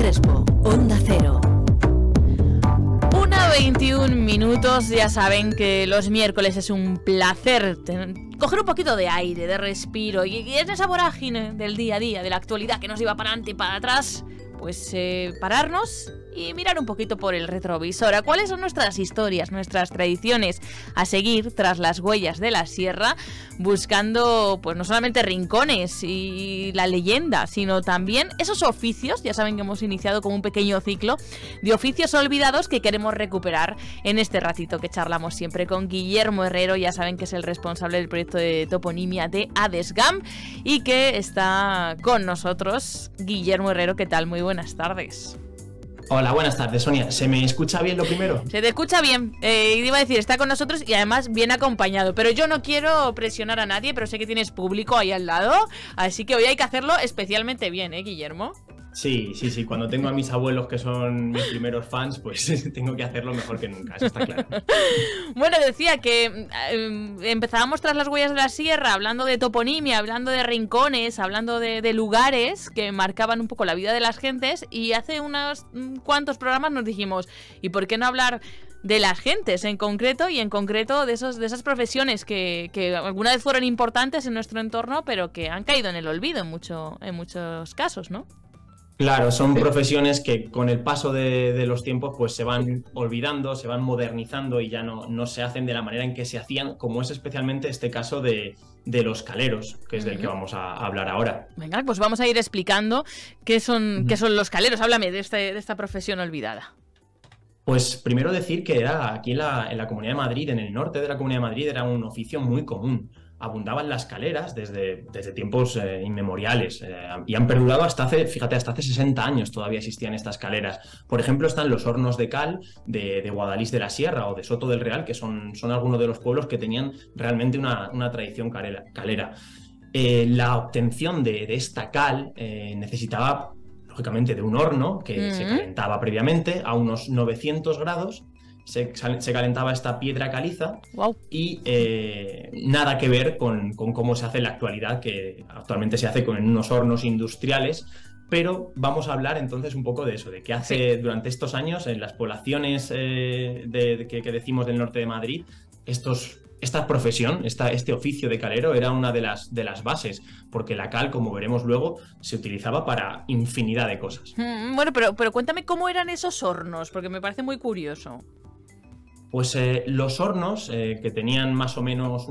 Crespo, Onda Cero. 1:21, ya saben que los miércoles es un placer coger un poquito de aire, de respiro y en esa vorágine del día a día, de la actualidad que nos lleva para adelante y para atrás, pues pararnos y mirar un poquito por el retrovisor a cuáles son nuestras historias, nuestras tradiciones a seguir tras las huellas de la sierra, buscando pues no solamente rincones y la leyenda, sino también esos oficios. Ya saben que hemos iniciado como un pequeño ciclo de oficios olvidados que queremos recuperar en este ratito que charlamos siempre con Guillermo Herrero. Ya saben que es el responsable del proyecto de toponimia de ADESGAM y que está con nosotros. Guillermo Herrero, ¿qué tal? Muy buenas tardes. Hola, buenas tardes, Sonia. ¿Se me escucha bien lo primero? Se te escucha bien. Iba a decir, está con nosotros y además bien acompañado. Pero yo no quiero presionar a nadie, pero sé que tienes público ahí al lado. Así que hoy hay que hacerlo especialmente bien, Guillermo? Sí. Cuando tengo a mis abuelos que son mis primeros fans, pues tengo que hacerlo mejor que nunca, eso está claro. Bueno, decía que empezábamos tras las huellas de la sierra, hablando de toponimia, hablando de rincones, hablando de lugares que marcaban un poco la vida de las gentes, y hace unos cuantos programas nos dijimos, ¿y por qué no hablar de las gentes en concreto, y en concreto de esas profesiones que alguna vez fueron importantes en nuestro entorno, pero que han caído en el olvido en muchos casos, ¿no? Claro, son profesiones que con el paso de los tiempos pues se van olvidando, se van modernizando y ya no se hacen de la manera en que se hacían, como es especialmente este caso de los caleros, que es del que vamos a hablar ahora. Venga, pues vamos a ir explicando qué son los caleros. Háblame de esta profesión olvidada. Pues primero decir que era aquí en la Comunidad de Madrid, en el norte de la Comunidad de Madrid, era un oficio muy común. Abundaban las caleras desde tiempos inmemoriales y han perdurado hasta hace 60 años todavía existían estas caleras. Por ejemplo, están los hornos de cal de Guadalís de la Sierra o de Soto del Real, que son algunos de los pueblos que tenían realmente una tradición calera. La obtención de esta cal necesitaba, lógicamente, de un horno que se calentaba previamente a unos 900 grados. Se calentaba esta piedra caliza. Wow. Y nada que ver con cómo se hace en la actualidad, que actualmente se hace con unos hornos industriales. Pero vamos a hablar entonces un poco de eso, de qué hace durante estos años en las poblaciones que decimos del norte de Madrid, esta profesión, este oficio de calero era una de las bases, porque la cal, como veremos luego, se utilizaba para infinidad de cosas. Bueno, pero cuéntame cómo eran esos hornos, porque me parece muy curioso. Pues los hornos, que tenían más o menos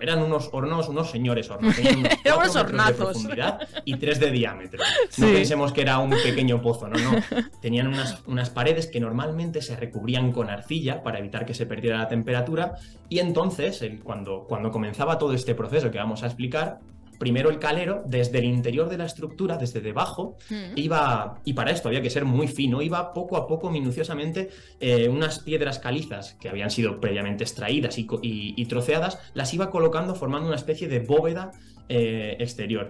eran unos señores hornos. Tenían unos 4 metros de profundidad y 3 de diámetro. Sí. No pensemos que era un pequeño pozo, no. Tenían unas paredes que normalmente se recubrían con arcilla para evitar que se perdiera la temperatura. Y entonces, cuando comenzaba todo este proceso que vamos a explicar, primero el calero, desde el interior de la estructura, desde debajo, iba, y para esto había que ser muy fino, iba poco a poco, minuciosamente, unas piedras calizas que habían sido previamente extraídas y troceadas, las iba colocando formando una especie de bóveda exterior.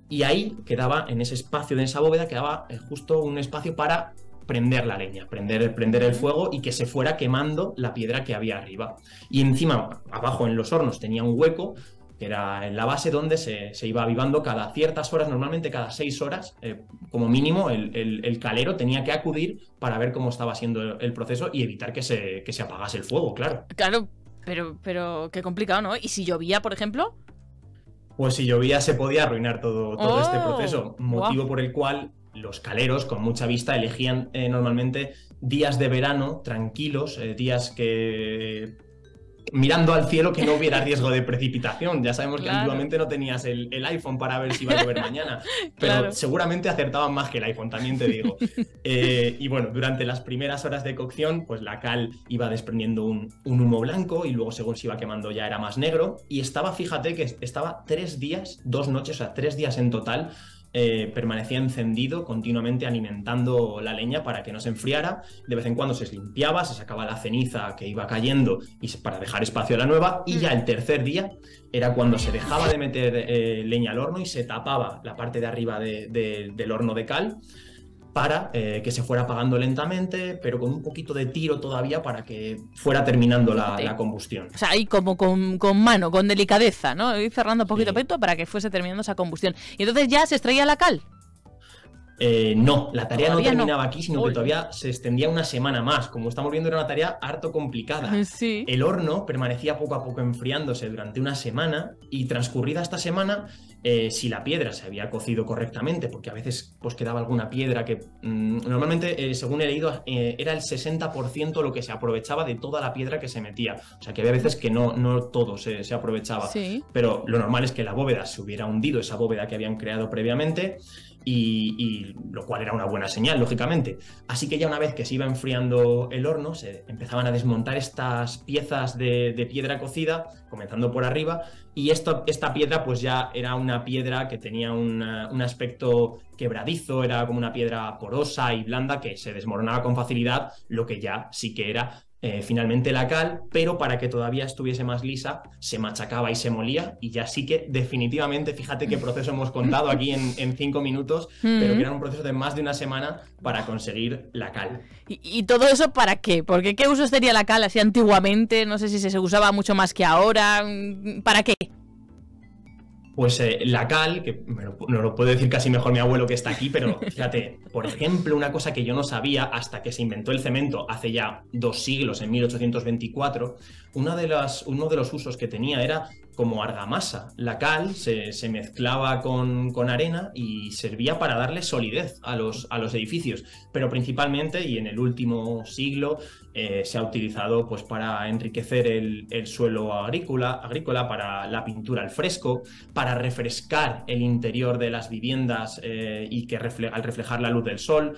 Y ahí quedaba, en ese espacio de esa bóveda, quedaba justo un espacio para prender la leña, prender el fuego y que se fuera quemando la piedra que había arriba. Y encima, abajo en los hornos, tenía un hueco, que era en la base donde se iba avivando cada ciertas horas, normalmente cada 6 horas, como mínimo, el calero tenía que acudir para ver cómo estaba siendo el proceso y evitar que se apagase el fuego, claro. Claro, pero qué complicado, ¿no? ¿Y si llovía, por ejemplo? Pues si llovía se podía arruinar todo este proceso, motivo por el cual los caleros, con mucha vista, elegían normalmente días de verano tranquilos, días que mirando al cielo, que no hubiera riesgo de precipitación. Ya sabemos que antiguamente no tenías el iPhone para ver si iba a llover mañana, pero seguramente acertaban más que el iPhone, también te digo. Y bueno, durante las primeras horas de cocción, pues la cal iba desprendiendo un humo blanco y luego, según se iba quemando, ya era más negro. Y fíjate que estaba 3 días, 2 noches, o sea, 3 días en total, permanecía encendido, continuamente alimentando la leña para que no se enfriara. De vez en cuando se limpiaba, se sacaba la ceniza que iba cayendo y para dejar espacio a la nueva, y ya el tercer día era cuando se dejaba de meter leña al horno y se tapaba la parte de arriba del horno de cal para que se fuera apagando lentamente, pero con un poquito de tiro todavía para que fuera terminando la combustión. O sea, ahí como con mano, con delicadeza, ¿no? Ir cerrando poquito a poquito para que fuese terminando esa combustión. Y entonces ya se extraía la cal. No, la tarea todavía no terminaba aquí, sino que todavía se extendía una semana más. Como estamos viendo, era una tarea harto complicada. Sí. El horno permanecía poco a poco enfriándose durante una semana y transcurrida esta semana, si la piedra se había cocido correctamente, porque a veces pues quedaba alguna piedra que normalmente, según he leído, era el 60% lo que se aprovechaba de toda la piedra que se metía. O sea que había veces que no todo se aprovechaba. Sí. Pero lo normal es que la bóveda se hubiera hundido, esa bóveda que habían creado previamente, y lo cual era una buena señal, lógicamente. Así que ya una vez que se iba enfriando el horno, se empezaban a desmontar estas piezas de piedra cocida, comenzando por arriba, y esta piedra pues ya era una piedra que tenía un aspecto quebradizo, era como una piedra porosa y blanda que se desmoronaba con facilidad, lo que ya sí que era finalmente la cal, pero para que todavía estuviese más lisa, se machacaba y se molía, y ya sí que definitivamente, fíjate qué proceso hemos contado aquí en 5 minutos, pero que era un proceso de más de una semana para conseguir la cal. ¿Y todo eso para qué? Porque ¿qué usos tenía la cal así antiguamente? No sé si se usaba mucho más que ahora. ¿Para qué? Pues la cal, que nos lo puede decir casi mejor mi abuelo que está aquí, pero fíjate, por ejemplo, una cosa que yo no sabía hasta que se inventó el cemento hace ya 2 siglos, en 1824, uno de los usos que tenía era como argamasa. La cal se mezclaba con arena y servía para darle solidez a los edificios, pero principalmente, y en el último siglo, se ha utilizado pues para enriquecer el suelo agrícola, para la pintura al fresco, para refrescar el interior de las viviendas y que al reflejar la luz del sol.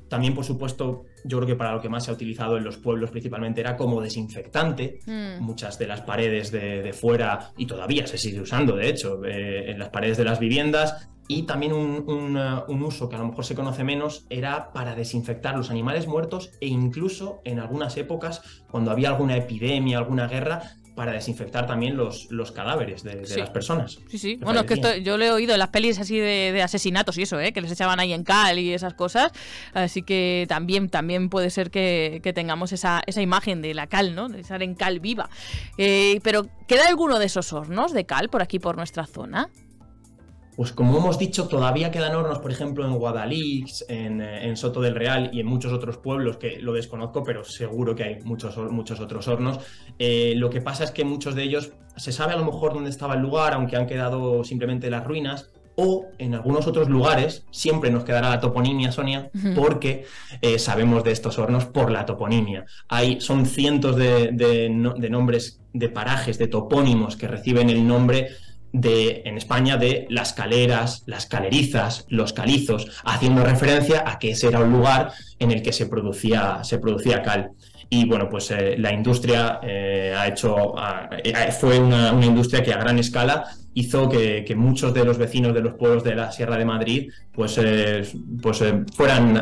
También, por supuesto, yo creo que para lo que más se ha utilizado en los pueblos principalmente era como desinfectante. Muchas de las paredes de fuera, y todavía se sigue usando, de hecho, en las paredes de las viviendas. Y también un uso que a lo mejor se conoce menos era para desinfectar los animales muertos, e incluso en algunas épocas, cuando había alguna epidemia, alguna guerra, para desinfectar también los cadáveres de las personas. Sí. Bueno, es que yo lo he oído en las pelis así de asesinatos y eso, que les echaban ahí en cal y esas cosas. Así que también puede ser que tengamos esa imagen de la cal, ¿no? De estar en cal viva. Pero ¿queda alguno de esos hornos de cal por aquí, por nuestra zona? Pues como hemos dicho, todavía quedan hornos, por ejemplo, en Guadalix, en Soto del Real y en muchos otros pueblos que lo desconozco, pero seguro que hay muchos otros hornos. Lo que pasa es que muchos de ellos se sabe a lo mejor dónde estaba el lugar, aunque han quedado simplemente las ruinas, o en algunos otros lugares siempre nos quedará la toponimia, Sonia, porque sabemos de estos hornos por la toponimia. Son cientos de nombres de parajes, de topónimos que reciben el nombre en España de las caleras, las calerizas, los calizos, haciendo referencia a que ese era un lugar en el que se producía cal. Y bueno, pues la industria fue una industria que a gran escala hizo que muchos de los vecinos de los pueblos de la Sierra de Madrid fueran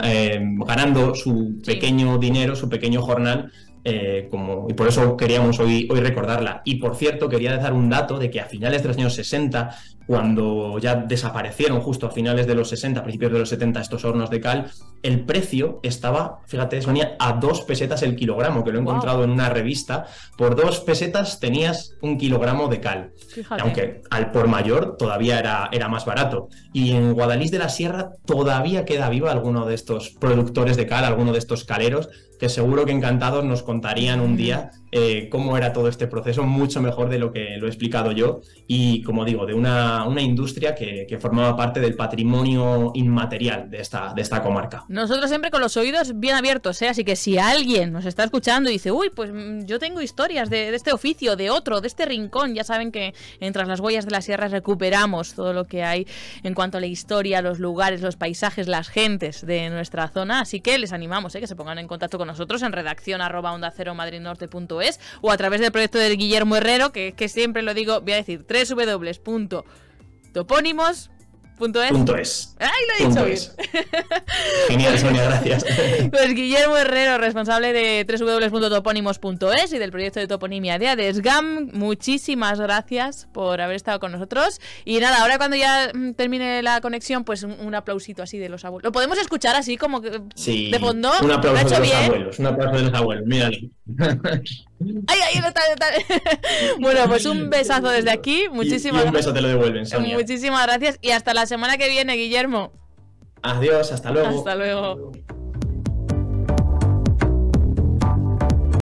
ganando su pequeño dinero, su pequeño jornal. Y por eso queríamos hoy recordarla. Y por cierto, quería dar un dato de que a finales de los años 60, cuando ya desaparecieron justo a finales de los 60, principios de los 70 estos hornos de cal, el precio estaba, fíjate, Sonia, a 2 pesetas el kilogramo, que lo he encontrado en una revista. Por 2 pesetas tenías 1 kilogramo de cal. Fíjate. Aunque al por mayor todavía era más barato. Y en Guadalix de la Sierra todavía queda viva alguno de estos productores de cal, alguno de estos caleros, que seguro que encantados nos contarían un día cómo era todo este proceso, mucho mejor de lo que lo he explicado yo, y como digo, de una industria que formaba parte del patrimonio inmaterial de esta comarca. Nosotros siempre con los oídos bien abiertos, así que si alguien nos está escuchando y dice, uy, pues yo tengo historias de este oficio, de otro, de este rincón, ya saben que en Tras las Huellas de la Sierra recuperamos todo lo que hay en cuanto a la historia, los lugares, los paisajes, las gentes de nuestra zona, así que les animamos que se pongan en contacto con nosotros en redacción@onda0madridnorte.es o a través del proyecto de Guillermo Herrero, que siempre lo digo, voy a decir www.topónimos.es. ¡Ay, lo he dicho bien! Genial, Sonia, gracias. Pues Guillermo Herrero, responsable de www.topónimos.es y del proyecto de toponimia de ADESGAM, muchísimas gracias por haber estado con nosotros. Y nada, ahora cuando ya termine la conexión, pues un aplausito así de los abuelos. ¿Lo podemos escuchar así como que sí, de fondo? Un aplauso de los abuelos, un aplauso de los abuelos, míralo. ¡Ay, no está! Bueno, pues un besazo desde aquí. Muchísimas y un beso te lo devuelven, Sonia. Muchísimas gracias y hasta la semana que viene, Guillermo. Adiós, hasta luego. Hasta luego.